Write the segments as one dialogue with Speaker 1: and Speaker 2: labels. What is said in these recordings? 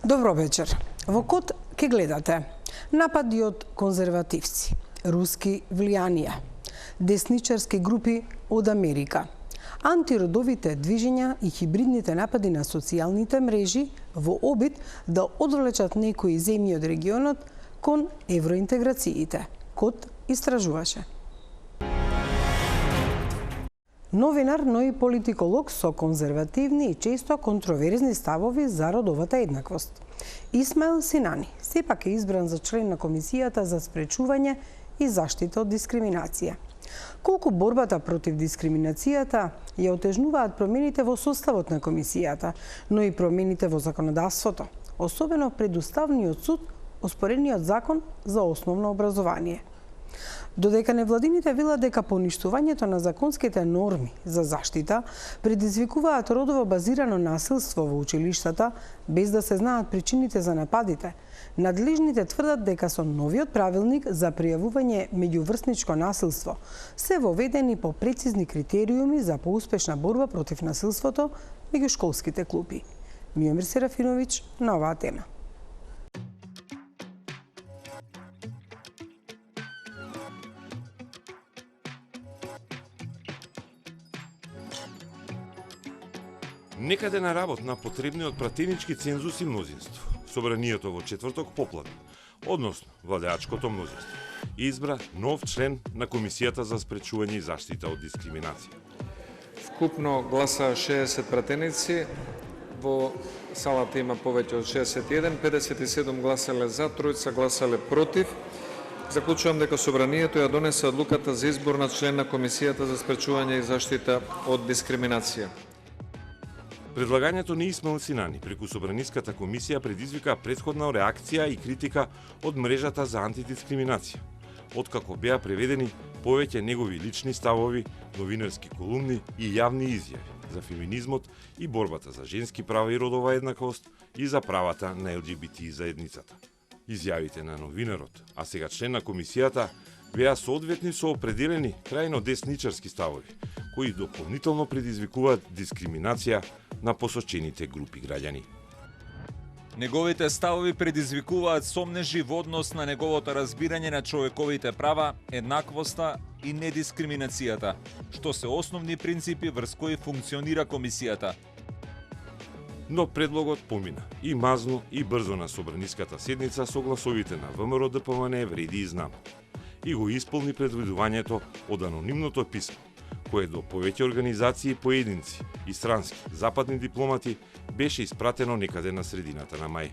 Speaker 1: Добро вечер. Во код ке гледате напади од конзервативци, руски влијанија, десничарски групи од Америка, антиродовите движења и хибридните напади на социјалните мрежи во обид да одвлечат некои земји од регионот кон евроинтеграциите. Код истражуваше. Новинар, но и политиколог со конзервативни и често контроверзни ставови за родовата еднаквост. Исмаил Синани сепак е избран за член на Комисијата за спречување и заштита од дискриминација. Колку борбата против дискриминацијата ја отежнуваат промените во составот на Комисијата, но и промените во законодавството, особено пред Уставниот суд, оспорениот закон за основно образование. Додека невладините велат дека поништувањето на законските норми за заштита предизвикуваат родово базирано насилство во училиштата, без да се знаат причините за нападите, надлежните тврдат дека со новиот правилник за пријавување меѓуврсничко насилство се воведени по прецизни критериуми за поуспешна борба против насилството меѓу школските клупи. Миомир Серафиновиќ на оваа тема.
Speaker 2: Некаде на работ на потребниот пратенички цензус и мнозинство, собранието во четврток попладне, односно владеачкото мнозинство, избра нов член на Комисијата за спречување и заштита од дискриминација.
Speaker 3: Вкупно гласа 60 пратеници, во салата има повеќе од 61, 57 гласале за, 3 гласале против. Заклучувам дека собранието ја донесе одлуката за избор на член на Комисијата за спречување и заштита од дискриминација.
Speaker 2: Предлагањето на Исмаил Синани преку Собраниската комисија предизвика претходна реакција и критика од мрежата за антидискриминација, откако беа преведени повеќе негови лични ставови, новинарски колумни и јавни изјави за феминизмот и борбата за женски права и родова еднаквост и за правата на ЛГБТ заедницата. Изјавите на новинарот, а сега член на комисијата, беа соодветни со определени крајно десничарски ставови, кои дополнително предизвикуваат дискриминација на посочените групи граѓани.
Speaker 4: Неговите ставови предизвикуваат сомнежи во однос на неговото разбирање на човековите права, еднаквоста и недискриминацијата, што се основни принципи врз кои функционира комисијата.
Speaker 2: Но предлогот помина и мазно и брзо на собраниската седница со гласовите на ВМРО ДПМН вреди и знам. И го исполни предвидувањето од анонимното писмо, кое до повеќе организации, поединци и странски западни дипломати беше испратено некаде на средината на мај.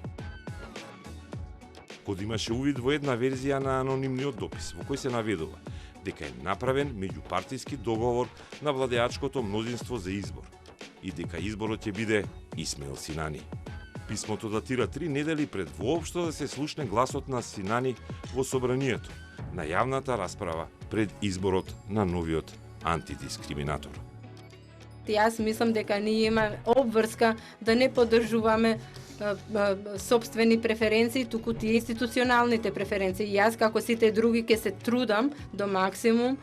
Speaker 2: Код имаше увид во една верзија на анонимниот допис, во кој се наведува дека е направен меѓупартиски договор на владеачкото мнозинство за избор и дека изборот ќе биде Исмаил Синани. Писмото датира 3 недели пред воопшто да се слушне гласот на Синани во собранието, на јавната расправа пред изборот на новиот антидискриминатор.
Speaker 5: Јас мислам дека ние имаме обврска да не поддржуваме собствени преференции, туку тие институционалните преференции. Јас, како сите други, ќе се трудам до максимум.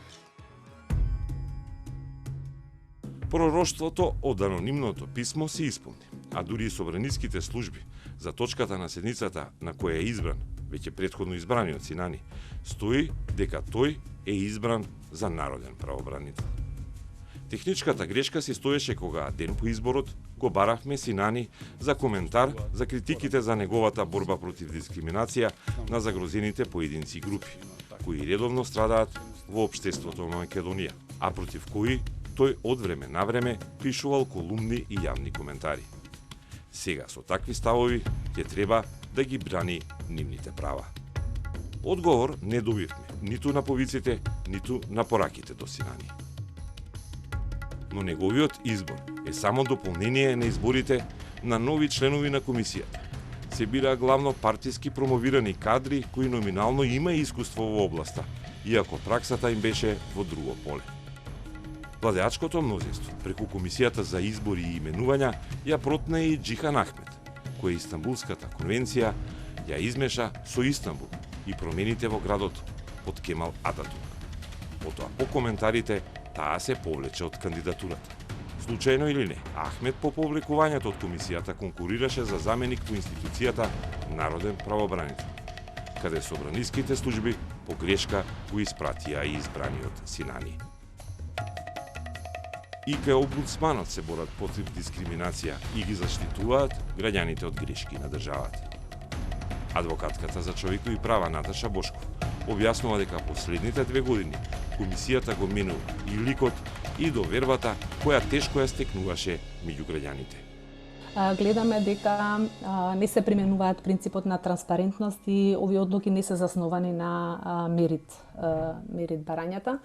Speaker 2: Пророштвото од анонимното писмо се исполни, а дури и собраниските служби за точката на седницата на која е избран, веќе претходно избраниот Синани, стои дека тој е избран за народен правобранител. Техничката грешка се стоеше кога ден по изборот го баравме Синани за коментар за критиките за неговата борба против дискриминација на загрозените поединци и групи, кои редовно страдаат во општеството на Македонија, а против кои тој од време на време пишувал колумни и јавни коментари. Сега со такви ставови ќе треба да ги брани нивните права. Одговор не добивме ниту на повиците, ниту на пораките до Синани. Но неговиот избор е само дополнение на изборите на нови членови на комисијата. Се бира главно партиски промовирани кадри кои номинално има искуство во областа, иако праксата им беше во друго поле. Владеачкото мнозинство преку Комисијата за избори и именувања ја протна и Џихан Ахмет, која Истанбулската конвенција ја измеша со Истанбул и промените во градот под Кемал Ататурк. Потоа по коментарите таа се повлече од кандидатурата. Случајно или не, Ахмет по повлекувањето од комисијата конкурираше за заменик во институцијата Народен правобранител, каде собраниските служби по грешка го испратија и избраниот Синани. И кај омбудсманот се борат против дискриминација и ги заштитуваат граѓаните од грешки на државата. Адвокатката за човекови права Наташа Бошков објаснува дека последните 2 години комисијата го менува и ликот и довербата која тешко ја стекнуваше меѓу граѓаните.
Speaker 6: Гледаме дека не се применуваат принципот на транспарентност и овие одлуки не се засновани на мерит барањата.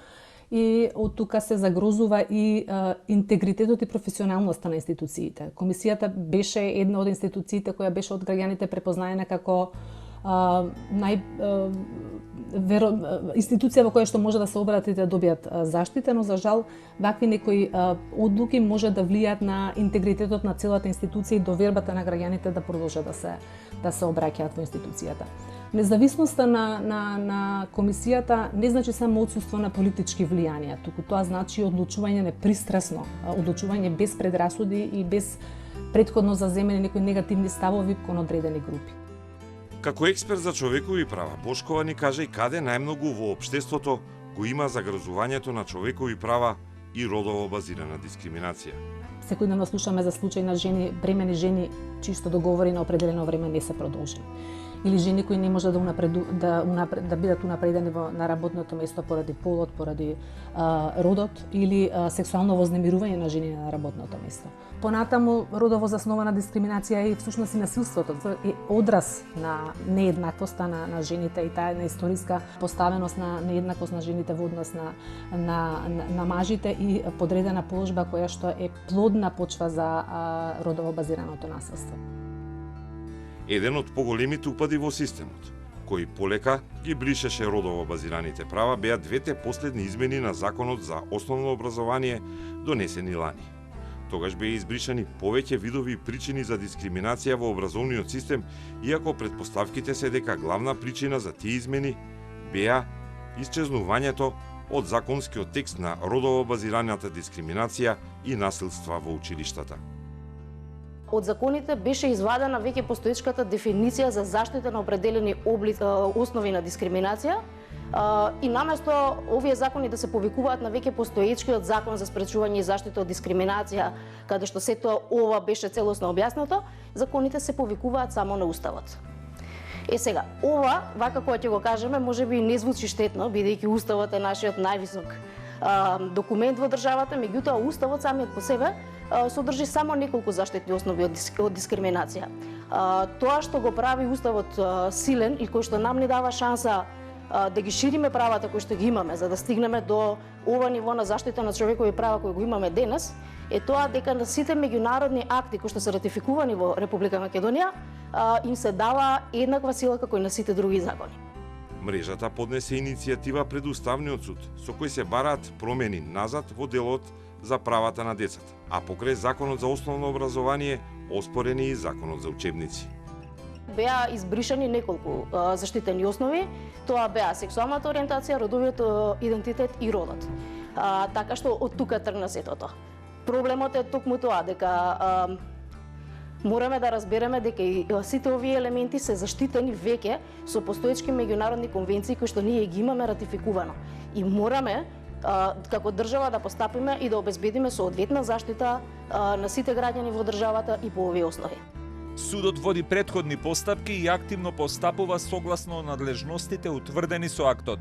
Speaker 6: И од тука се загрозува и интегритетот и професионалноста на институциите. Комисијата беше една од институциите која беше од граѓаните препознаена како институција во која што може да се обратите да добијат заштита, но за жал вакви некои одлуки може да влијаат на интегритетот на целата институција и довербата на граѓаните да продолжат да се обраќаат во институцијата. Независноста на комисијата не значи само отсуство на политички влијанија, туку тоа значи одлучување непристрасно, одлучување без предрасуди и без претходно заземени некои негативни ставови кон одредени групи.
Speaker 2: Како експерт за човекови права, Бошкова ни кажа и каде најмногу во општеството го има загрозувањето на човекови права и родово базирана дискриминација.
Speaker 6: Секојдневно слушаме за случаи на жени, бремени жени, чисто договори на определено време не се продолжени. Или жени кои не може да бидат унапредени на работното место поради полот, поради родот или сексуално вознемирување на жени на работното место. Понатаму, родово заснована дискриминација е всушност и насилството, е одраз на нееднаквоста на жените и таа на историска поставеност на нееднаквост на жените во однос на мажите и подредена положба која што е плодна почва за родово базираното насилство.
Speaker 2: Еден од поголемите упади во системот, кој полека ги бришеше родово базираните права, беа двете последни измени на Законот за основно образование донесени лани. Тогаш беа избришани повеќе видови и причини за дискриминација во образовниот систем, иако претпоставките се дека главна причина за тие измени беа исчезнувањето од законскиот текст на родово базираната дискриминација и насилства во училиштата.
Speaker 7: Од законите беше извадена веќе постоечката дефиниција за заштита на определени основи на дискриминација и наместо овие закони да се повикуваат на веќе постоечкиот закон за спречување и заштита од дискриминација, каде што сето ова беше целосно објаснато, законите се повикуваат само на Уставот. Сега, ова, вака кога ќе го кажеме, можеби не звучи штетно, бидејќи Уставот е нашиот највисок документ во државата, меѓутоа Уставот самиот по себе содржи само неколку заштитни основи од дискриминација. Тоа што го прави Уставот силен и кој што нам ни дава шанса да ги шириме правата кои што ги имаме, за да стигнеме до ова ниво на заштита на човекови права кои го имаме денес, е тоа дека на сите меѓународни акти кои што се ратификувани во Република Македонија им се дава еднаква сила како и на сите други закони.
Speaker 2: Мрежата поднесе иницијатива пред Уставниот суд, со кој се бараат промени назад во делот за правата на децата, а покрај Законот за основно образование оспорени и Законот за учебници.
Speaker 7: Беа избришани неколку заштитени основи, тоа беа сексуалната ориентација, родовиот идентитет и родот. Така што од тука тргна сетото. Проблемот е токму тоа дека мораме да разбереме дека и сите овие елементи се заштитени веќе со постоечки меѓународни конвенции кои што ние ги имаме ратификувано. И мораме како држава да постапиме и да обезбедиме соодветна заштита на сите граѓани во државата и по овие основи.
Speaker 4: Судот води претходни постапки и активно постапува согласно надлежностите утврдени со актот.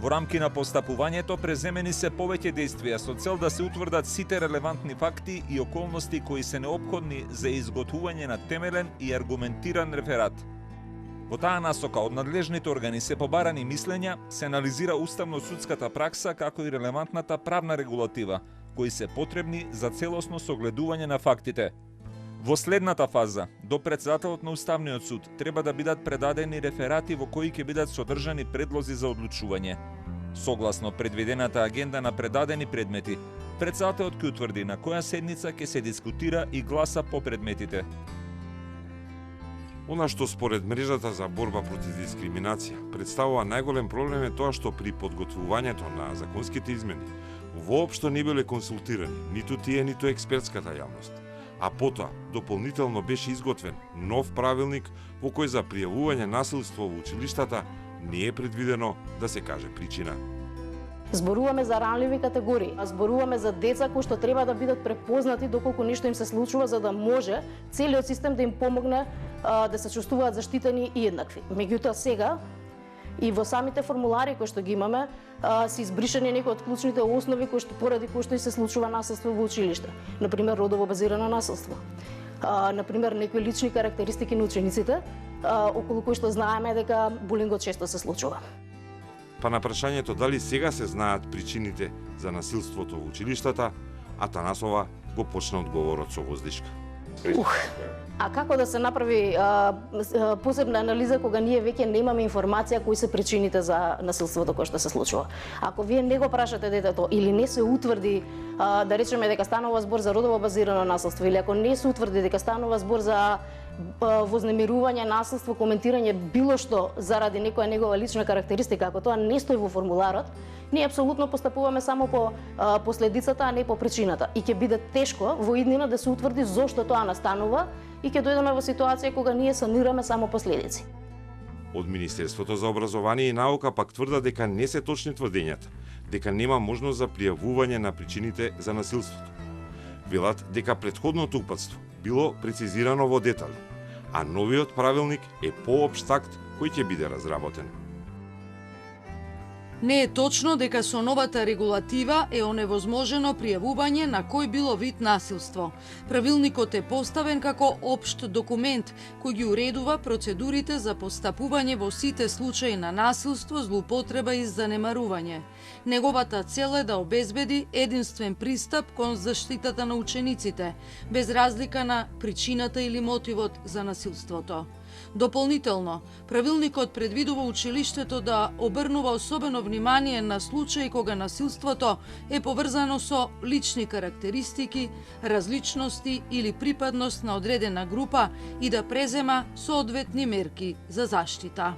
Speaker 4: Во рамки на постапувањето преземени се повеќе действија со цел да се утврдат сите релевантни факти и околности кои се неопходни за изготвување на темелен и аргументиран реферат. Во таа насока од надлежните органи се побарани мислења, се анализира уставно-судската пракса како и релевантната правна регулатива, кои се потребни за целосно согледување на фактите. Во следната фаза, до председателот на Уставниот суд треба да бидат предадени реферати во кои ќе бидат содржани предлози за одлучување. Согласно предвидената агенда на предадени предмети, председателот ќе утврди на која седница ќе се дискутира и гласа по предметите.
Speaker 2: Она што според мрежата за борба против дискриминација представува најголем проблем е тоа што при подготвувањето на законските измени воопшто не биле консултирани ниту тие, ниту експертската јавност. А потоа, дополнително беше изготвен нов правилник во кој за пријавување насилство во училиштата не е предвидено да се каже причина.
Speaker 7: Зборуваме за ранливи категории, зборуваме за деца кои што треба да бидат препознати доколку нешто им се случува, за да може целиот систем да им помогне да се чувствуваат заштитени и еднакви. Меѓутоа сега и во самите формулари кои што ги имаме се избришани некои од клучните основи поради кои што и се случува насилство во училиште. Например, родово базирано насилство. Например, некои лични карактеристики на учениците, околу кои што знаеме дека булингот често се случува.
Speaker 2: Па на прашањето дали сега се знаат причините за насилството во училиштата, Атанасова го почна одговорот со воздишка.
Speaker 7: А како да се направи посебна анализа кога ние веќе немаме информација кои се причините за насилството кое што се случува? Ако вие не го прашате детето или не се утврди да речеме дека станува збор за родово базирано насилство или ако не се утврди дека станува збор за вознемирување, насилство, коментирање било што заради некоја негова лична карактеристика, ако тоа не стои во формуларот, ние апсолутно постапуваме само по последицата, а не по причината. И ќе биде тешко во иднина да се утврди зошто тоа настанува и ќе дојдеме во ситуација кога ние санираме само последици.
Speaker 2: Од Министерството за образование и наука пак тврда дека не се точни тврдењата, дека нема можност за пријавување на причините за насилството. Велат дека претходното упатство било прецизирано во детали, а новиот правилник е поопшт акт кој ќе биде разработен.
Speaker 8: Не е точно дека со новата регулатива е оневозможено пријавување на кој било вид насилство. Правилникот е поставен како општ документ кој ги уредува процедурите за постапување во сите случаи на насилство, злоупотреба и занемарување. Неговата цел е да обезбеди единствен пристап кон заштитата на учениците, без разлика на причината или мотивот за насилството. Дополнително, правилникот предвидува училиштето да обрнува особено внимание на случаи кога насилството е поврзано со лични карактеристики, различности или припадност на одредена група и да презема соодветни мерки за заштита.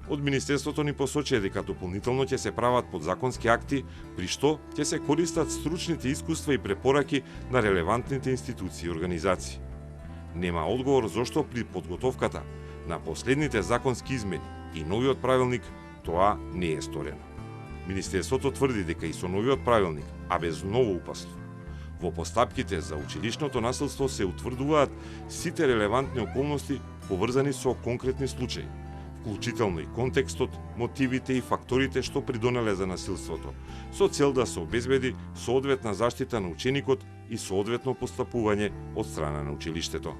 Speaker 2: Од Министерството ни посочи дека дополнително ќе се прават подзаконски акти, при што ќе се користат стручните искуства и препораки на релевантните институции и организации. Нема одговор зошто при подготовката на последните законски измени и новиот правилник тоа не е сторено. Министерството тврди дека и со новиот правилник, а без ново упатство, во постапките за училишното насилство се утврдуваат сите релевантни околности поврзани со конкретни случаи, вклучително и контекстот, мотивите и факторите што придонеле за насилството, со цел да се обезбеди соодветна заштита на ученикот и соодветно постапување од страна на училиштето.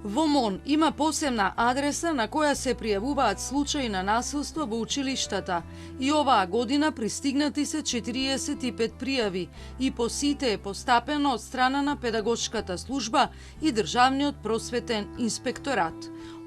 Speaker 8: Во МОН има посебна адреса на која се пријавуваат случаи на насилство во училиштата и оваа година пристигнати се 45 пријави и по сите е постапено од страна на педагошката служба и Државниот просветен инспекторат.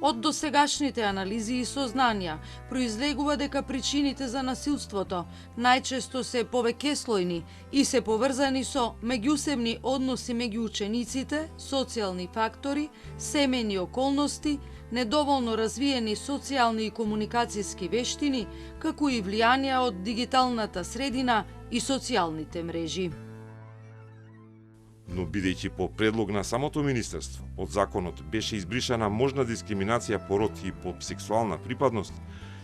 Speaker 8: Од досегашните анализи и сознанија произлегува дека причините за насилството најчесто се повеќеслојни и се поврзани со меѓусебни односи меѓу учениците, социјални фактори, семејни околности, недоволно развиени социјални и комуникацијски вештини, како и влијанија од дигиталната средина и социјалните мрежи.
Speaker 2: Но бидејќи по предлог на самото министерство од законот беше избришана можна дискриминација по род и по сексуална припадност,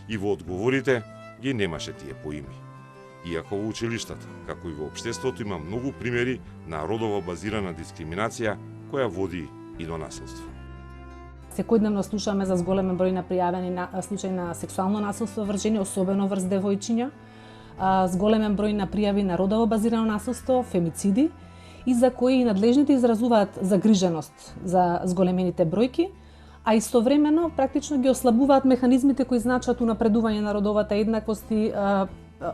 Speaker 2: и во одговорите ги немаше тие поими. Иако во училиштата, како и во општеството има многу примери на родово базирана дискриминација која води и до насилство.
Speaker 6: Секојдневно слушаме за зголемен број на пријавени случаи на сексуално насилство врз жени, особено врз девојчиња, зголемен број на пријави на родово базирано насилство, фемициди, и за кои надлежните изразуваат загриженост за зголемените бројки, а истовремено практично ги ослабуваат механизмите кои значат унапредување на родовата еднаквост и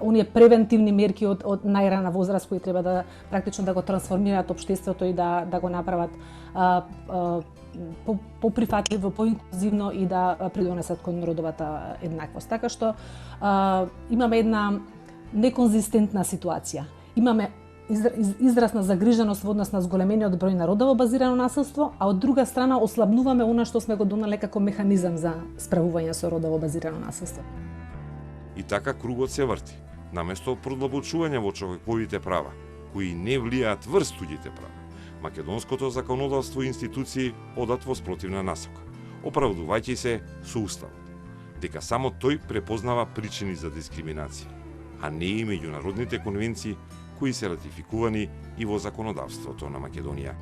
Speaker 6: оние превентивни мерки од најрана возраст кои треба да практично да го трансформираат општеството и да го направат поприфатливо, поинклузивно и да придонесат кон родовата еднаквост. Така што имаме една неконзистентна ситуација. Имаме изразна загриженост во однос на зголемениот број на родово базирано насилство, а од друга страна ослабнуваме она што сме го донале како механизам за справување со родово базирано насилство.
Speaker 2: И така кругот се врти. Наместо продлабочување во човековите права, кои не влијаат врз туѓите права, македонското законодавство и институции одат во спротивна насока, оправдувајќи се со уставот, дека само тој препознава причини за дискриминација, а не и меѓународните конвенции кои се ратификувани и во законодавството на Македонија.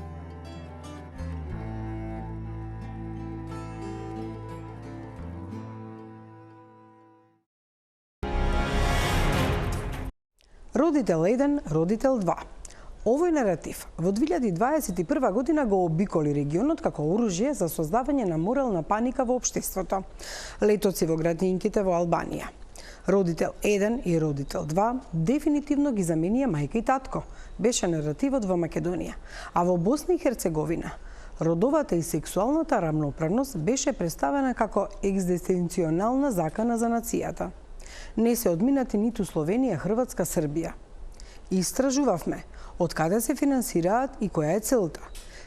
Speaker 1: Родител 1, родител 2. Овој наратив во 2021 година го обиколи регионот како оружје за создавање на морална паника во општеството. Летоци во градинките во Албанија. Родител 1 и родител 2 дефинитивно ги заменија мајка и татко, беше наративот во Македонија. А во Босна и Херцеговина, родовата и сексуалната рамноправност беше представена како екзистенционална закана за нацијата. Не се одминати ниту Словенија, Хрватска, Србија. Истражувавме од каде се финансираат и која е целта.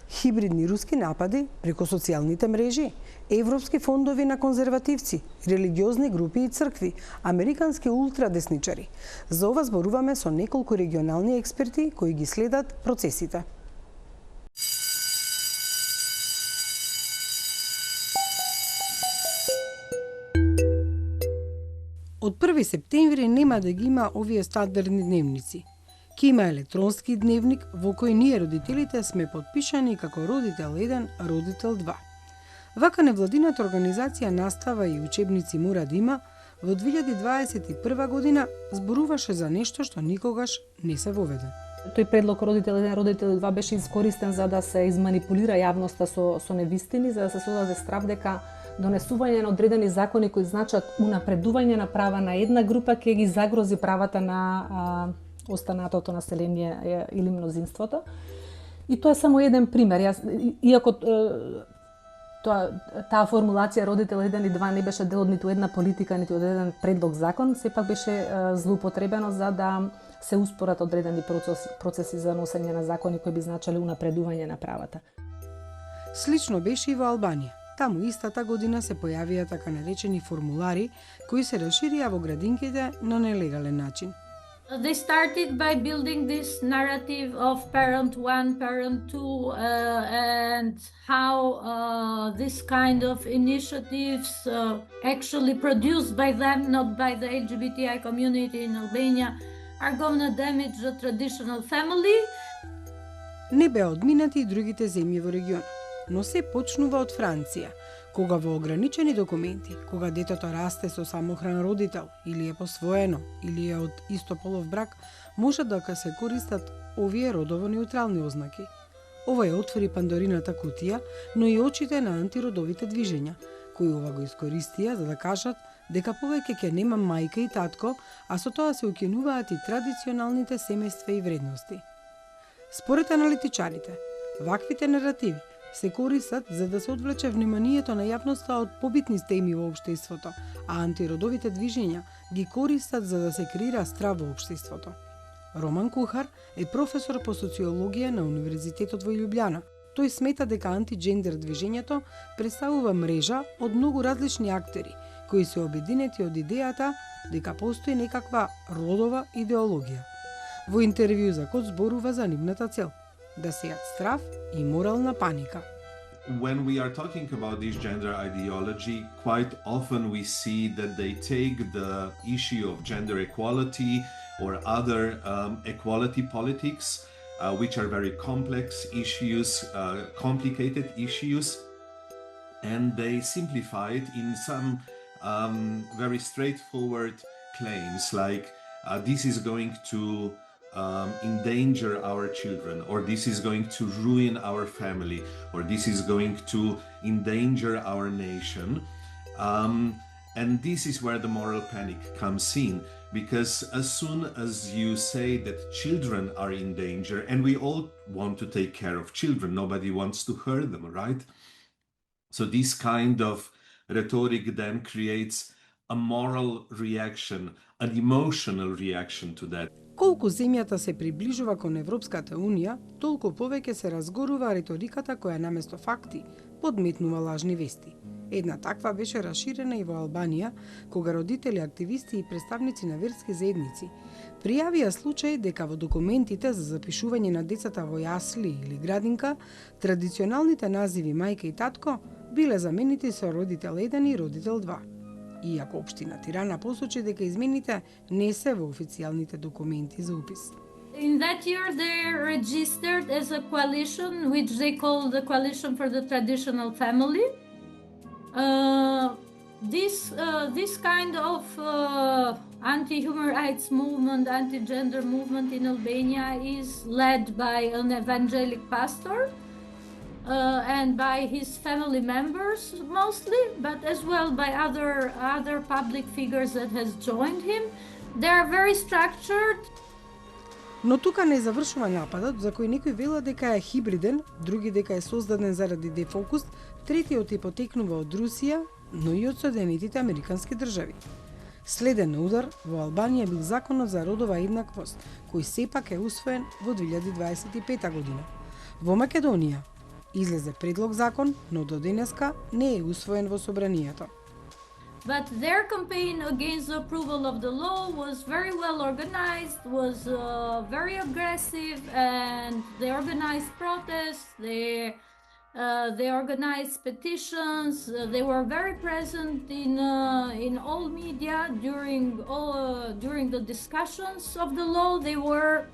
Speaker 1: Хибридни руски напади преку социјалните мрежи, европски фондови на конзервативци, религиозни групи и цркви, американски ултрадесничари. За ова зборуваме со неколку регионални експерти кои ги следат процесите. Од 1 септември нема да ги има овие стандардни дневници. Ке има електронски дневник во кој ние родителите сме подпишани како родител 1, родител 2. Вака невладината организација Настава и учебници мора да има во 2021 година зборуваше за нешто што никогаш не се воведе.
Speaker 6: Тој предлог родител 1, родител 2 беше искористен за да се изманипулира јавноста со невистини, за да се создаде страв дека донесување на одредени закони кои значат унапредување на права на една група ќе ги загрози правата на останатото население или мнозинството. И тоа е само еден пример. Иако таа формулација родител 1 и 2 не беше дел од ниту една политика, ниту од еден предлог закон, сепак беше злоупотребено за да се успорат одредени процеси за носење на закони кои би значале унапредување на правата.
Speaker 1: Слично беше и во Албанија. Таму истата година се појавија така наречени формулари кои се расширија во градинките на нелегален начин.
Speaker 9: They started by building this narrative of parent 1, parent 2, and how this kind of initiatives actually produced by them, not by the LGBTI community in Albania, are going to damage the traditional family.
Speaker 1: Не беа одминати и другите земји во регионот, но се почнува од Франција, кога во ограничени документи, кога детето расте со самохран родител, или е посвоено, или е од истополов брак, може да се користат овие родово неутрални ознаки. Ова ја отвори Пандорината кутија, но и очите на антиродовите движења, кои ова го искористија за да кажат дека повеќе ќе нема мајка и татко, а со тоа се укинуваат и традиционалните семејства и вредности. Според аналитичарите, ваквите наративи се користат за да се одвлече вниманието на јавноста од побитни теми во општеството, а антиродовите движења ги користат за да се креира страв во општеството. Роман Кухар е професор по социологија на Универзитетот во Љубљана. Тој смета дека антиджендер движењето представува мрежа од многу различни актери, кои се обединети од идејата дека постои некаква родова идеологија. Во интервју за Код зборува за нивната цел – да сеат страв и морална паника.
Speaker 10: When we are talking about this gender ideology, quite often we see that they take the issue of gender equality or other equality politics, which are very complex issues, complicated issues, and they simplify it in some very straightforward claims like this is going to endanger our children, or this is going to ruin our family, or this is going to endanger our nation. And this is where the moral panic comes in, because as soon as you say that children are in danger, and we all want to take care of children, nobody wants to hurt them, right? So this kind of rhetoric then creates a moral reaction, an emotional reaction to that.
Speaker 1: Колку земјата се приближува кон Европската Унија, толку повеќе се разгорува риториката која наместо факти подметнува лажни вести. Една таква беше расширена и во Албанија, кога родители, активисти и представници на верски заедници пријавија случај дека во документите за запишување на децата во јасли или градинка, традиционалните називи мајка и татко биле заменити со родител 1 и родител 2. Иако општина Тирана посочи дека измените не се во официјалните документи за упис.
Speaker 9: In that year, they registered as a coalition, which they call the Coalition for the Traditional Family. This kind of anti-human rights movement, anti-gender movement in Albania is led by an evangelic pastor and by his family members mostly, but as well by other public figures that has joined him. They are very structured.
Speaker 1: Но тука не завршува нападот, за кој некои велат дека е хибриден, други дека е создаден заради дефокус, третиот и потекнува од Русија, но и од Соединетите Американски држави. Следен на удар, во Албанија бил законот за родова еднаквост, кој сепак е усвоен во 2025 година. Во Македонија излезе предлог закон, но до денеска не е усвоен во собранието.
Speaker 9: But their campaign against the approval of the law was very well organized, was very aggressive, and they organized protests, they organized petitions, they were very present in all media during the discussions of the law. They were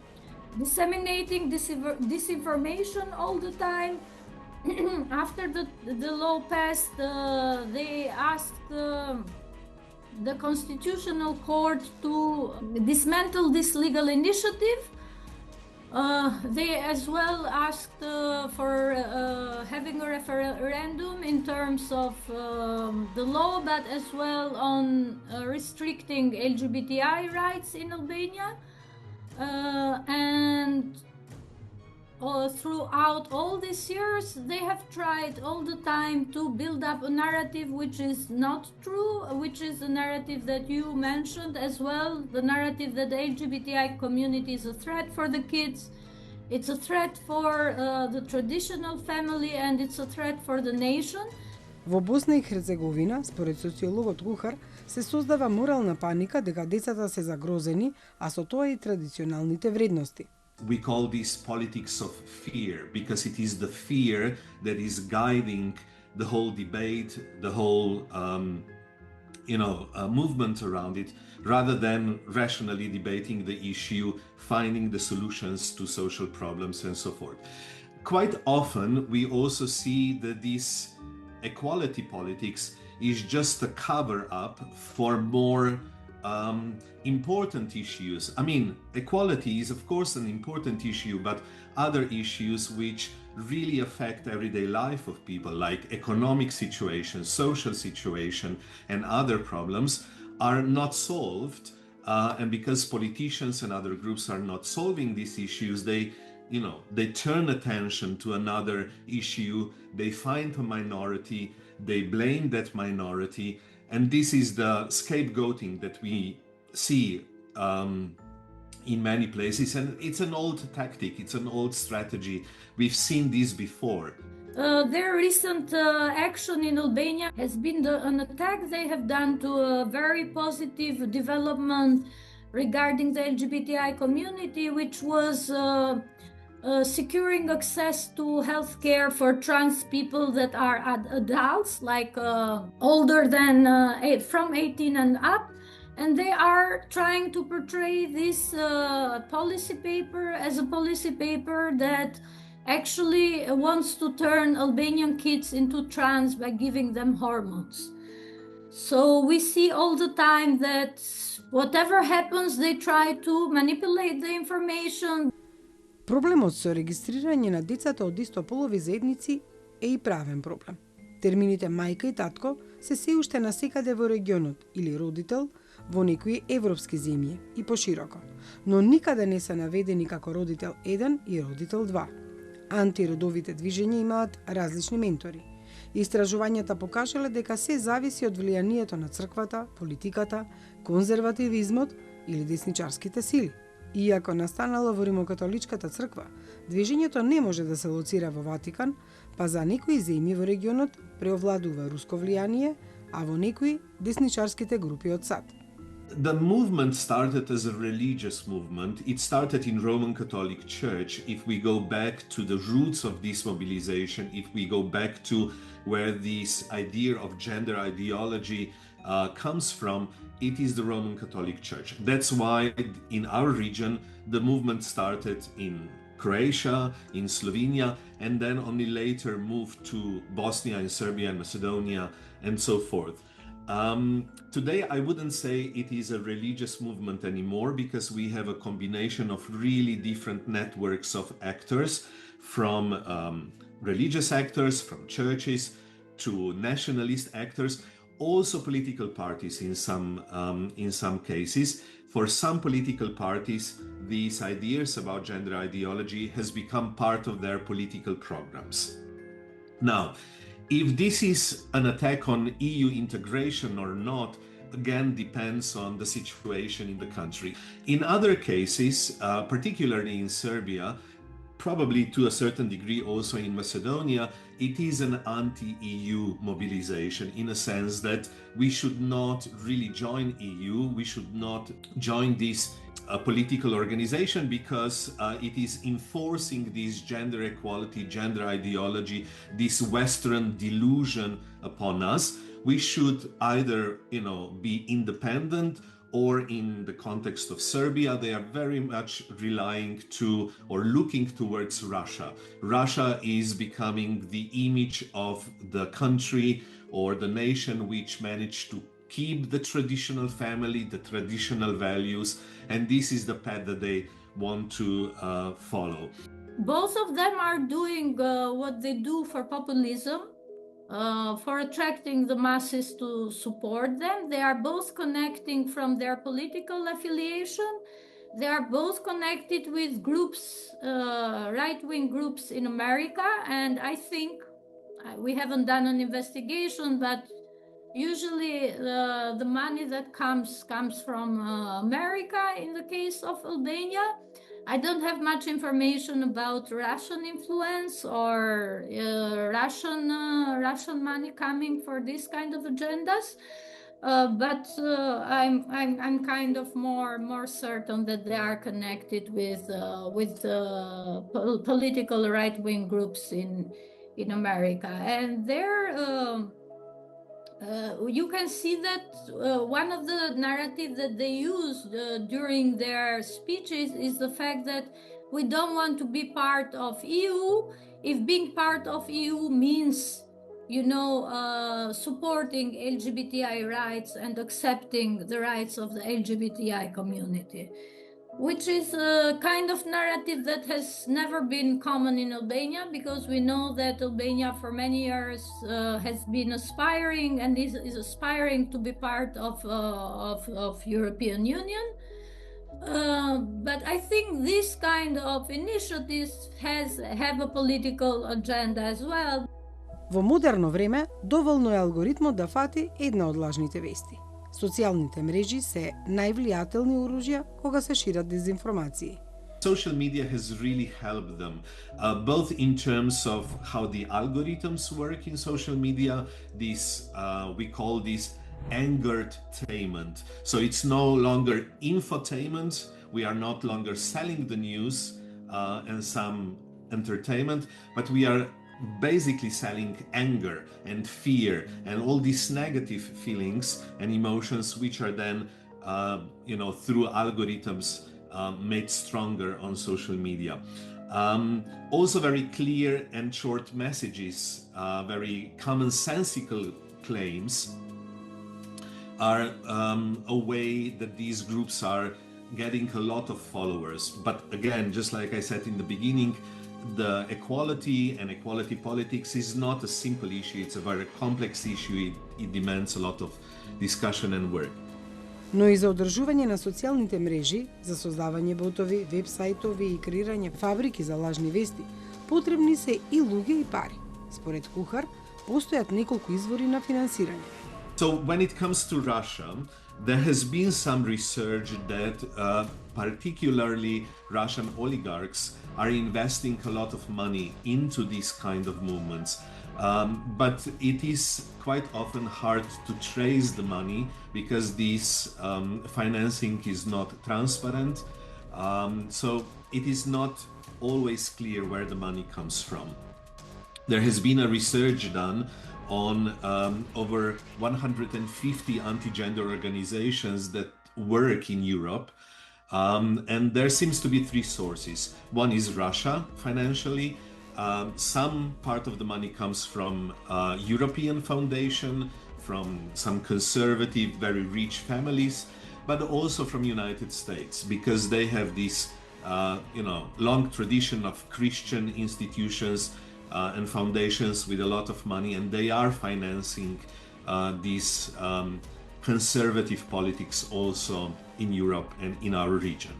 Speaker 9: disseminating disinformation all the time. After the law passed, they asked the Constitutional Court to dismantle this legal initiative. They as well asked for having a referendum in terms of the law, but as well on restricting LGBTI rights in Albania. And throughout all these years, they have tried all the time to build up a narrative which is not true, which is the narrative that you mentioned as well, the narrative that the LGBTI community is a threat for the kids, it's a threat for the traditional family, and it's a threat for the nation.
Speaker 1: Во Босна и Херцеговина, според социологот Кухар, се создава морална паника дека децата се загрозени, а со тоа и традиционалните вредности.
Speaker 10: We call this politics of fear because it is the fear that is guiding the whole debate, the whole movement around it, rather than rationally debating the issue, finding the solutions to social problems and so forth. Quite often we also see that this equality politics is just a cover-up for more important issues. I mean, equality is of course an important issue, but other issues which really affect everyday life of people, like economic situation, social situation, and other problems are not solved. And because politicians and other groups are not solving these issues, they turn attention to another issue, they find a minority, they blame that minority, and this is the scapegoating that we see in many places, and it's an old tactic, it's an old strategy. We've seen this before.
Speaker 9: Their recent action in Albania has been an attack they have done to a very positive development regarding the LGBTI community, which was securing access to healthcare for trans people that are adults, like older than from 18 and up. And they are trying to portray this policy paper as a policy paper that actually wants to turn Albanian kids into trans by giving them hormones. So we see all the time that whatever happens, they try to manipulate the information.
Speaker 1: Проблемот со регистрирање на децата од истополови заедници е и правен проблем. Термините мајка и татко се уште насекаде во регионот или родител во некои европски земји и пошироко, но никаде не се наведени како родител 1 и родител 2. Антиродовите движења имаат различни ментори. Истражувањата покажале дека се зависи од влијанието на црквата, политиката, конзервативизмот или десничарските сили. Иако настанало во Римокатоличката црква, движењето не може да се лоцира во Ватикан, па за некои земји во регионот преовладува руско влијание, а во некои десничарските групи од САД.
Speaker 10: The movement started as a religious movement. It started in Roman Catholic Church. If we go back to the roots of this mobilization, if we go back to where this idea of gender ideology comes from, it is the Roman Catholic Church. That's why in our region, the movement started in Croatia, in Slovenia, and then only later moved to Bosnia and Serbia and Macedonia and so forth. Today, I wouldn't say it is a religious movement anymore because we have a combination of really different networks of actors, from religious actors, from churches, to nationalist actors, also political parties in some cases. For some political parties, these ideas about gender ideology has become part of their political programs. Now, if this is an attack on EU integration or not, again, depends on the situation in the country. In other cases, particularly in Serbia, probably to a certain degree also in Macedonia, it is an anti-EU mobilization in a sense that we should not really join EU, we should not join this political organization because it is enforcing this gender equality, gender ideology, this Western delusion upon us. We should either, be independent, or in the context of Serbia, they are very much relying to or looking towards Russia. Russia is becoming the image of the country or the nation which managed to keep the traditional family, the traditional values, and this is the path that they want to follow.
Speaker 9: Both of them are doing what they do for populism, for attracting the masses to support them. They are both connecting from their political affiliation. They are both connected with groups, right-wing groups in America, and I think we haven't done an investigation, but usually the money that comes from America in the case of Albania. I don't have much information about Russian influence or Russian money coming for this kind of agendas, but I'm kind of more certain that they are connected with political right-wing groups in America, and they're. You can see that one of the narratives that they use during their speeches is the fact that we don't want to be part of EU if being part of EU means, supporting LGBTI rights and accepting the rights of the LGBTI community, which is a kind of narrative that has never been common in Albania, because we know that Albania for many years has been aspiring and is aspiring to be part of European Union. But I think this kind of initiatives have a political agenda as well.
Speaker 1: Во модерно време, доволно е алгоритмот да фати една од лажните вести. Социјалните мрежи се највлијателни оружја кога се шират дезинформации.
Speaker 10: Social media has really helped them, both in terms of how the algorithms work in social media. We call this angertainment. So it's no longer infotainment. We are not longer selling the news and some entertainment, but we are basically selling anger and fear and all these negative feelings and emotions, which are then, through algorithms made stronger on social media. Also very clear and short messages, very commonsensical claims are a way that these groups are getting a lot of followers. But again, just like I said in the beginning, the equality and equality politics is not a simple issue. It's a very complex issue. It demands a lot of discussion and work.
Speaker 1: Но и за одржување на социјалните мрежи, за создавање ботови, веб-сајтови и креирање фабрики за лажни вести, потребни се и луѓе и пари. Според Кухар, постојат неколку извори на финансирање.
Speaker 10: So when it comes to Russia, there has been some research that particularly Russian oligarchs are investing a lot of money into these kind of movements. But it is quite often hard to trace the money because this financing is not transparent. So it is not always clear where the money comes from. There has been a research done on over 150 anti-gender organizations that work in Europe. And there seems to be three sources. One is Russia financially. Some part of the money comes from European Foundation, from some conservative, very rich families, but also from United States, because they have this long tradition of Christian institutions and foundations with a lot of money, and they are financing these conservative politics also in Europe and in our region.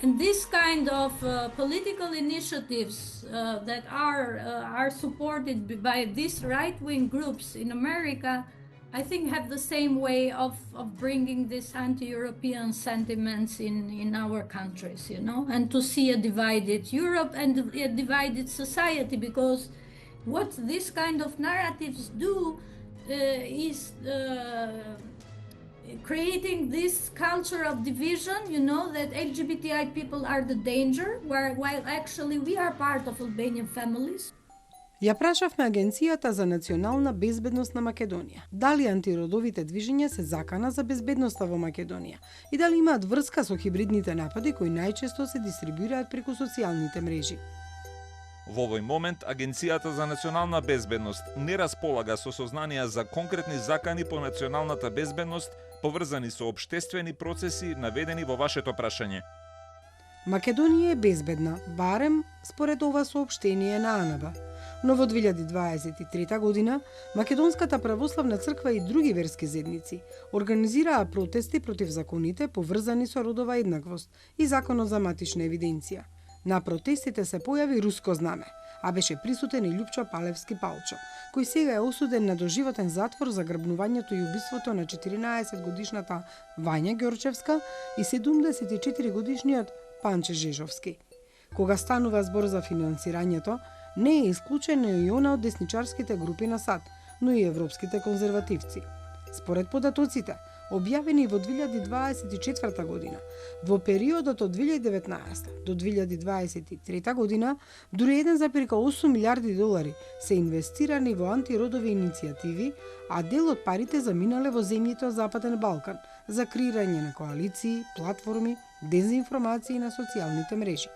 Speaker 9: And this kind of political initiatives that are supported by these right-wing groups in America, I think have the same way of bringing these anti-European sentiments in our countries, and to see a divided Europe and a divided society, because what this kind of narratives do is creating this culture of division, that LGBTI people are the danger, while actually we are part of Albanian families.
Speaker 1: Ја прашавме Агенцијата за национална безбедност на Македонија дали антиродовите движења се закана за безбедноста во Македонија и дали имаат врска со хибридните напади кои најчесто се дистрибуираат преку социјалните мрежи.
Speaker 4: Во овој момент Агенцијата за национална безбедност не располага со сознанија за конкретни закани по националната безбедност поврзани со општествени процеси наведени во вашето прашање.
Speaker 1: Македонија е безбедна, барем според ова соопштение на АНБ. Но во 2023 година Македонската православна црква и други верски заедници организираа протести против законите поврзани со родова еднаквост и законот за матична евиденција. На протестите се појави руско знаме, а беше присутен и Љупчо Палевски Палчо, кој сега е осуден на доживотен затвор за грабнувањето и убиството на 14-годишната Вања Ѓорчевска и 74-годишниот Панче Жежовски. Кога станува збор за финансирањето, не е исклучено и она од десничарските групи на САД, но и европските конзервативци. Според податоците, објавени во 2024 година, во периодот од 2019 до 2023 година, дури 1,8 милиарди долари се инвестирани во антиродови иницијативи, а дел од парите заминале во земјите од Западен Балкан за креирање на коалиции, платформи, дезинформации на социјалните мрежи.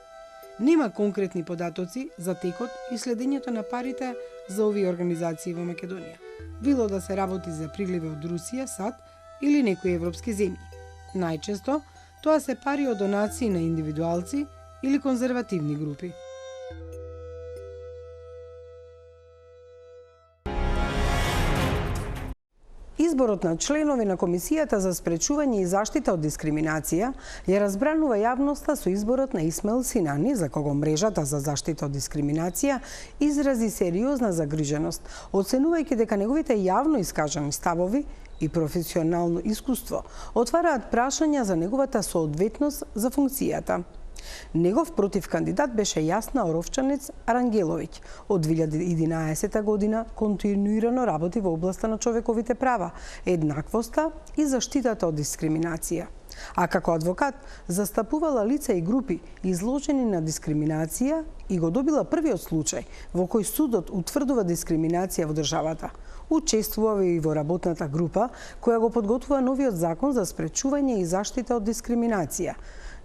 Speaker 1: Нема конкретни податоци за текот и следењето на парите за овие организации во Македонија, било да се работи за приливи од Русија, САД или некои европски земји. Најчесто, тоа се пари од донации на индивидуалци или конзервативни групи. Изборот на членови на Комисијата за спречување и заштита од дискриминација ја разбранува јавноста со изборот на Исмаил Синани, за кого мрежата за заштита од дискриминација изрази сериозна загриженост, оценувајќи дека неговите јавно искажани ставови и професионално искуство отвараат прашања за неговата соодветност за функцијата. Негов против кандидат беше Јасна Оровчанец Арангеловиќ. Од 2011 година континуирано работи во областа на човековите права, еднаквоста и заштитата од дискриминација. А како адвокат застапувала лица и групи изложени на дискриминација и го добила првиот случај во кој судот утврдува дискриминација во државата. Учествува и во работната група која го подготвува новиот закон за спречување и заштита од дискриминација,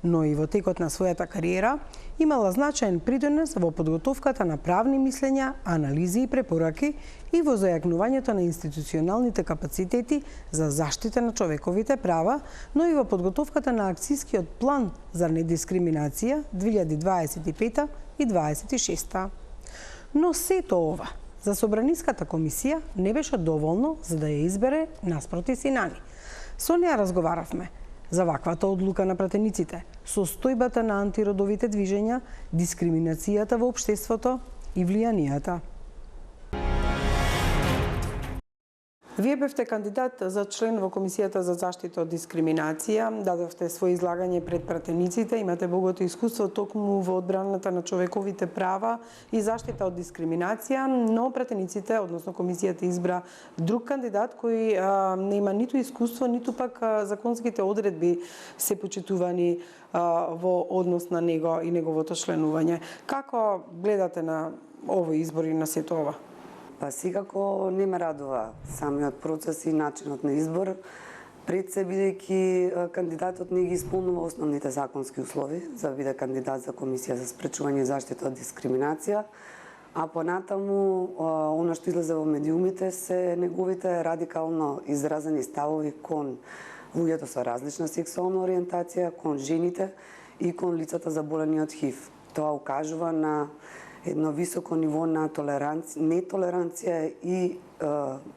Speaker 1: но и во текот на својата кариера имала значаен придонес во подготовката на правни мислења, анализи и препораки и во зајакнувањето на институционалните капацитети за заштита на човековите права, но и во подготовката на акцискиот план за недискриминација 2025 и 2026. Но сето ова за Собраниската комисија не беше доволно за да ја избере наспроти Синани. Со неа разговаравме за ваквата одлука на пратениците, состојбата на антиродовите движења, дискриминацијата во општеството и влијанијата. Вие бевте кандидат за член во Комисијата за заштита од дискриминација, дадовте свој излагање пред пратениците, имате богато искуство токму во одбраната на човековите права и заштита од дискриминација, но пратениците, односно Комисијата избра друг кандидат кој нема ниту искуство, ниту пак законските одредби се почитувани во однос на него и неговото членување. Како гледате на овој избор и на сето ова?
Speaker 11: Па секако не ме радува самиот процес и начинот на избор. Пред се, бидејќи кандидатот не ги исполнува основните законски услови за биде кандидат за Комисија за спречување и заштита од дискриминација, а понатаму она што излезе во медиумите се неговите радикално изразени ставови кон луѓето со различна сексуална ориентација, кон жените и кон лицата заболени од ХИВ. Тоа укажува на едно високо ниво на нетолеранција и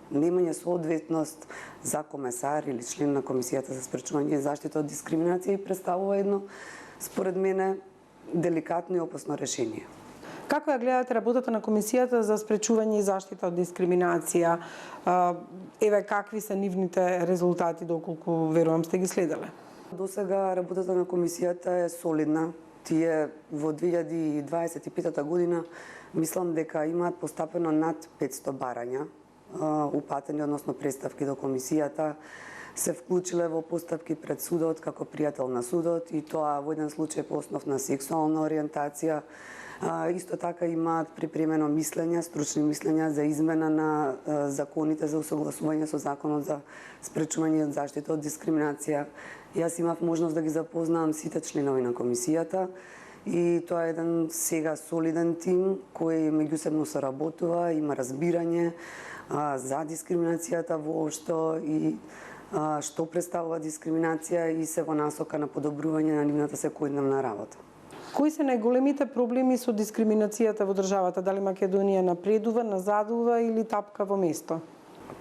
Speaker 11: немање соодветност за комесар или член на Комисијата за спречување и заштита од дискриминација и представува едно, според мене, деликатно и опасно решение.
Speaker 1: Како ја гледате работата на Комисијата за спречување и заштита од дискриминација? Еве, какви се нивните резултати, доколку верувам сте ги следеле?
Speaker 11: До сега работата на Комисијата е солидна. Тие во 2025 година мислам дека имаат постапено над 500 барања упатени, односно представки до Комисијата, се вклучиле во постапки пред судот како пријател на судот и тоа во еден случај по основ на сексуална ориентација. Исто така имаат припремено мислење, стручни мислења за измена на законите за усогласување со законот за спречување и заштита од дискриминација. Јас имав можност да ги запознавам сите членови на Комисијата и тоа е еден сега солиден тим кој меѓусебно соработува, има разбирање за дискриминацијата воопшто и што представува дискриминација и се во насока на подобрување на нивната секојдневна работа.
Speaker 1: Кои се најголемите проблеми со дискриминацијата во државата? Дали Македонија напредува, назадува или тапка во место?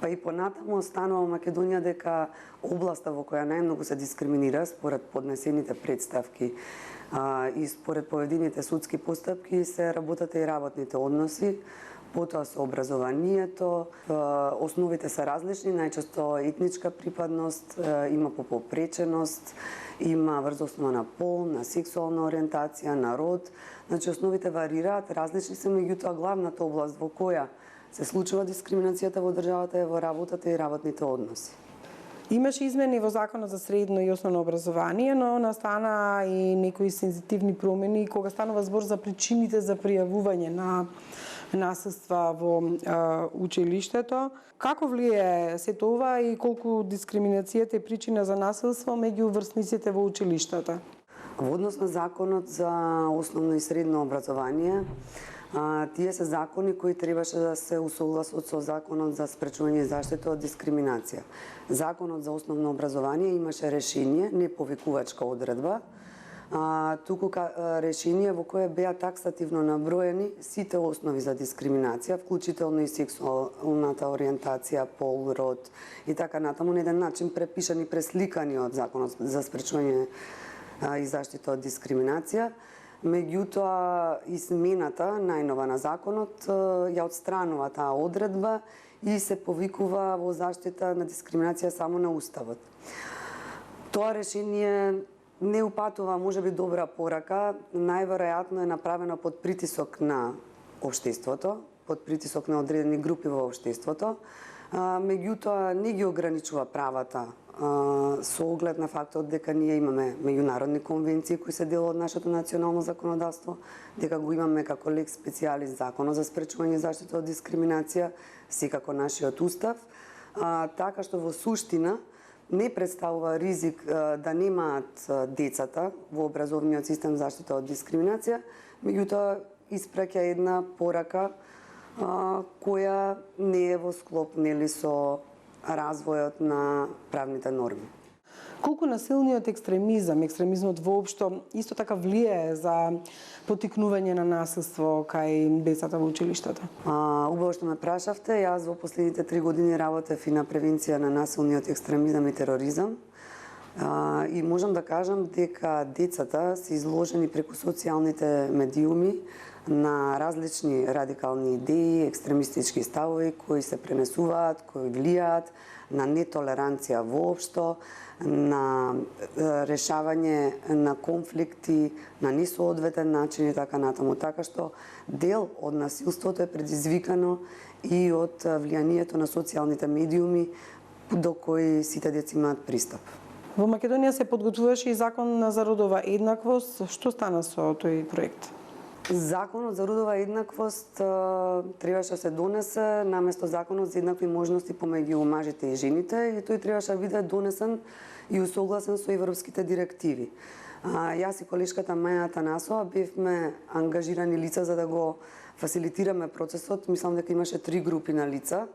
Speaker 11: Па и понатаму останува Македонија дека областа во која најмногу се дискриминира според поднесените представки и според поведените судски постапки се работата и работните односи, потоа со образованието, основите се различни, најчесто етничка припадност, има попреченост, има врз основа на пол, на сексуална ориентација, на род. Значи основите варираат, различни се, меѓутоа главната област во која се случува дискриминацијата во државата е во работата и работните односи.
Speaker 1: Имаше измени во Законот за средно и основно образование, но настана и некои сензитивни промени кога станува збор за причините за пријавување на насилства во училиштето. Како влие сето ова и колку дискриминацијата е причина за насилство меѓу врсниците во училиштата?
Speaker 11: Во однос на Законот за основно и средно образование, тие се закони кои требаше да се усогласат со Законот за спречување и заштита од дискриминација. Законот за основно образование имаше решение, не повикувачка одредба, туку решение во кое беа таксативно наброени сите основи за дискриминација, вклучително и сексуалната ориентација, пол, род и така натаму, на еден начин препишани, пресликани од Законот за спречување и заштита од дискриминација. Меѓутоа, измената најнова на законот ја отстранува таа одредба и се повикува во заштита на дискриминација само на Уставот. Тоа решение не упатува можеби добра порака, најверојатно е направено под притисок на општеството, под притисок на одредени групи во општеството, меѓутоа не ги ограничува правата со оглед на фактот дека ние имаме меѓународни конвенции кои се дел од нашето национално законодавство, дека го имаме како лекс специјалис Законот за спречување и заштита од дискриминација, секако нашиот устав, така што во суштина не представува ризик да немаат децата во образовниот систем заштита од дискриминација, меѓутоа испраќа една порака која не е во склоп со развојот на правните норми.
Speaker 1: Колку насилниот екстремизмот воопшто исто така влие за поттикнување на насилство кај децата во училиштата?
Speaker 11: Убаво што ме прашавте, јас во последните 3 години работев и на превенција на насилниот екстремизам и тероризам. И можам да кажам дека децата се изложени преку социјалните медиуми на различни радикални идеи, екстремистички ставови кои се пренесуваат, кои влијаат на нетолеранција воопшто, на решавање на конфликти на несоодветен начин и така натаму. Така што дел од насилството е предизвикано и од влијанието на социјалните медиуми до кои сите деца имаат пристап.
Speaker 1: Во Македонија се подготвуваше и закон за родова еднаквост. Што стана со тој проект?
Speaker 11: Законот за родова еднаквост требаше да се донесе наместо законот за еднакви можности помеѓу мажите и жените и тој требаше да биде донесен и усогласен со европските директиви. Јас и колешката Маја Атанасова бевме ангажирани лица за да го фасилитираме процесот. Мислам дека имаше 3 групи на лица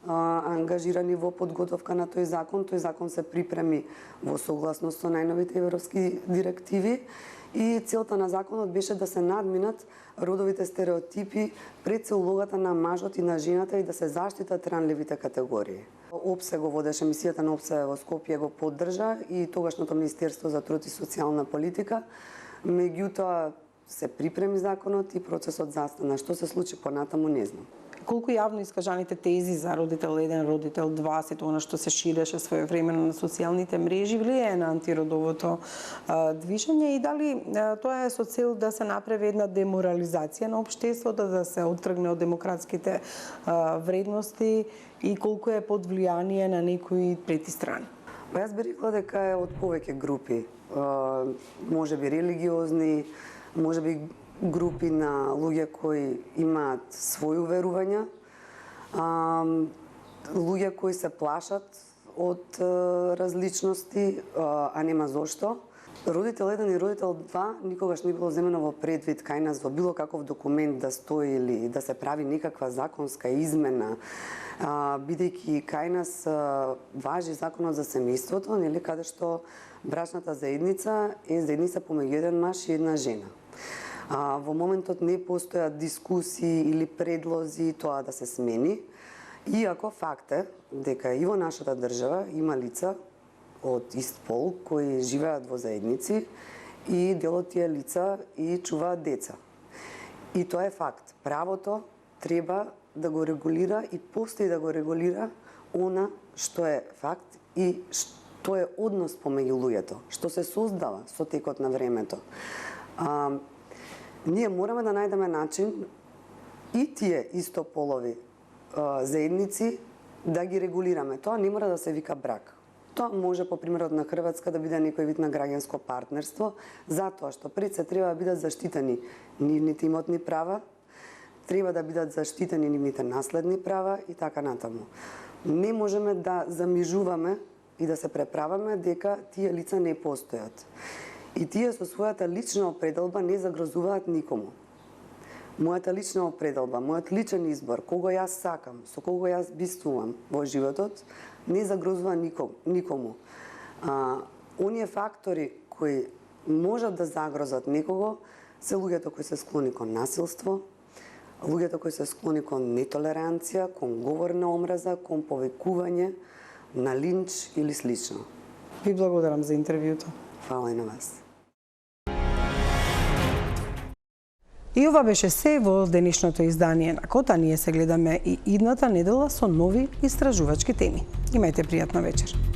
Speaker 11: ангажирани во подготовка на тој закон. Тој закон се припреми во согласност со најновите европски директиви и целта на законот беше да се надминат родовите стереотипи пред се улогата на мажот и на жената и да се заштитат ранливите категории. ОПСЕ го водеше, мисијата на ОПСЕ во Скопје го поддржа и тогашното Министерство за труд и социјална политика. Меѓутоа се припреми законот и процесот застана. Што се случи понатаму не знам.
Speaker 1: Колку јавно искажаните тези за родител 1, родител 2, сето она што се ширеше своевремено на социјалните мрежи влијае на антиродовото движење и дали тоа е со цел да се направи една деморализација на општеството, да се оттргне од демократските вредности и колку е под влијание на некои трети страни?
Speaker 11: Јас би рекла дека е од повеќе групи, можеби религиозни, можеби групи на луѓе кои имаат своји уверувања, луѓе кои се плашат од различности, а нема зошто. Родител 1 и родител 2 никогаш не било земено во предвид кај нас во било каков документ да стои или да се прави некаква законска измена, бидејќи кај нас важи законот за семејството, нели, каде што брачната заедница е заедница помеѓу еден маж и една жена. Во моментот не постојат дискусии или предлози тоа да се смени, иако факт е дека и во нашата држава има лица од ист пол кои живеат во заедници и дел од тие лица и чуваат деца. И тоа е факт. Правото треба да го регулира и постои да го регулира она што е факт и што е однос помеѓу луѓето, што се создава со текот на времето. Ние мораме да најдеме начин и тие истополови заедници да ги регулираме. Тоа не мора да се вика брак. Тоа може, по примерот на Хрватска, да биде некој вид на граѓанско партнерство, затоа што пред се треба да бидат заштитени нивните имотни права, треба да бидат заштитени нивните наследни права и така натаму. Не можеме да замижуваме и да се преправаме дека тие лица не постојат. И тие со својата лична определба не загрозуваат никому. Мојата лична определба, мојот личен избор, кого јас сакам, со кого јас бистувам во животот, не загрозува никому. Оние фактори кои можат да загрозат некого се луѓето кои се склони кон насилство, луѓето кои се склони кон нетолеранција, кон говор на омраза, кон повикување на линч или слично.
Speaker 1: Ви благодарам за интервјуто.
Speaker 11: Фала и на вас.
Speaker 1: И ова беше се во денешното издание на Кота. Ние се гледаме и идната недела со нови истражувачки теми. Имајте пријатна вечер.